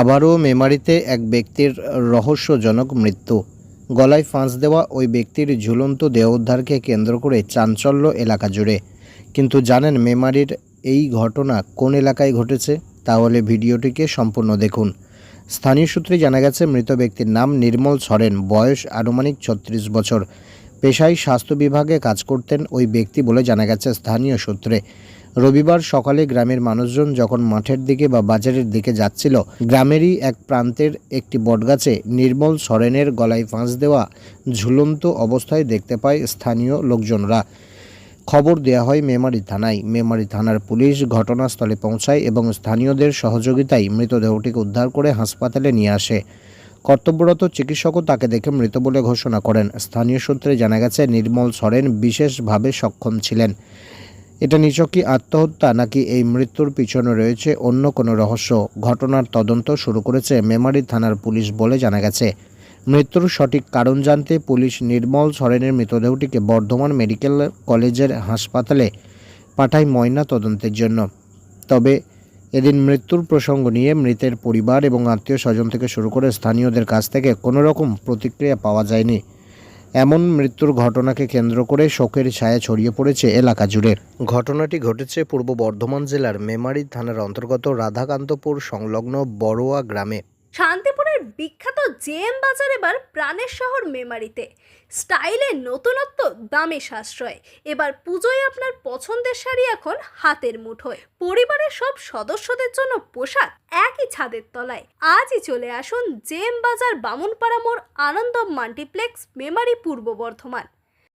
আবারও মেমারিতে এক ব্যক্তির রহস্যজনক মৃত্যু। গলায় ফাঁস দেওয়া ওই ব্যক্তির ঝুলন্ত দেহ উদ্ধারকে কেন্দ্র করে চাঞ্চল্য এলাকা জুড়ে। কিন্তু জানেন মেমারির এই ঘটনা কোন এলাকায় ঘটেছে? তাহলে ভিডিওটিকে সম্পূর্ণ দেখুন। স্থানীয় সূত্রে জানা গেছে, মৃত ব্যক্তির নাম নির্মল সরেন, বয়স আনুমানিক 36 বছর। পেশায় স্বাস্থ্য বিভাগে কাজ করতেন ওই ব্যক্তি বলে জানা গেছে স্থানীয় সূত্রে। রবিবার সকালে গ্রামের মানুষজন যখন মাঠের দিকে বা বাজারের দিকে যাচ্ছিল, গ্রামেরই এক প্রান্তের একটি বটগাছে নির্মল সরেনের গলায় ফাঁস দেওয়া ঝুলন্ত অবস্থায় দেখতে পায় স্থানীয় লোকজনরা। খবর দেওয়া হয় মেমারি থানায়। মেমারি থানার পুলিশ ঘটনাস্থলে পৌঁছায় এবং স্থানীয়দের সহযোগিতায় মৃতদেহটিকে উদ্ধার করে হাসপাতালে নিয়ে আসে। কর্তব্যরত চিকিৎসকও তাকে দেখে মৃত বলে ঘোষণা করেন। স্থানীয় সূত্রে জানা গেছে, নির্মল সরেন বিশেষভাবে সক্ষম ছিলেন। এটা নিছক কি আত্মহত্যা, নাকি এই মৃত্যুর পিছনে রয়েছে অন্য কোনো রহস্য? ঘটনার তদন্ত শুরু করেছে মেমারি থানার পুলিশ বলে জানা গেছে। মৃত্যুর সঠিক কারণ জানতে পুলিশ নির্মল সরেনের মৃতদেহটিকে বর্ধমান মেডিকেল কলেজের হাসপাতালে পাঠায় ময়না তদন্তের জন্য। তবে এদিন মৃত্যুর প্রসঙ্গ নিয়ে মৃতের পরিবার এবং আত্মীয় স্বজন থেকে শুরু করে স্থানীয়দের কাছ থেকে কোনো রকম প্রতিক্রিয়া পাওয়া যায়নি। এমন মৃত্যুর ঘটনাকে কেন্দ্র করে শোকের ছায়া ছড়িয়ে পড়েছে এলাকা জুড়ে। ঘটনাটি ঘটেছে পূর্ব বর্ধমান জেলার মেমারি থানার অন্তর্গত রাধাকান্তপুর সংলগ্ন বড়োয়া গ্রামে। শান্তিপুরের বিখ্যাত জেএম বাজার এবার প্রাণের শহর মেমারিতে। স্টাইলে নতুনত্ব, দামে সাশ্রয়। এবার পুজোয় আপনার পছন্দের শাড়ি এখন হাতের মুঠোয়। পরিবারের সব সদস্যদের জন্য পোশাক একই ছাদের তলায়। আজই চলে আসুন জেএম বাজার, বামুনপাড়া মোড়, আনন্দ মাল্টিপ্লেক্স, মেমারি, পূর্ব বর্ধমান।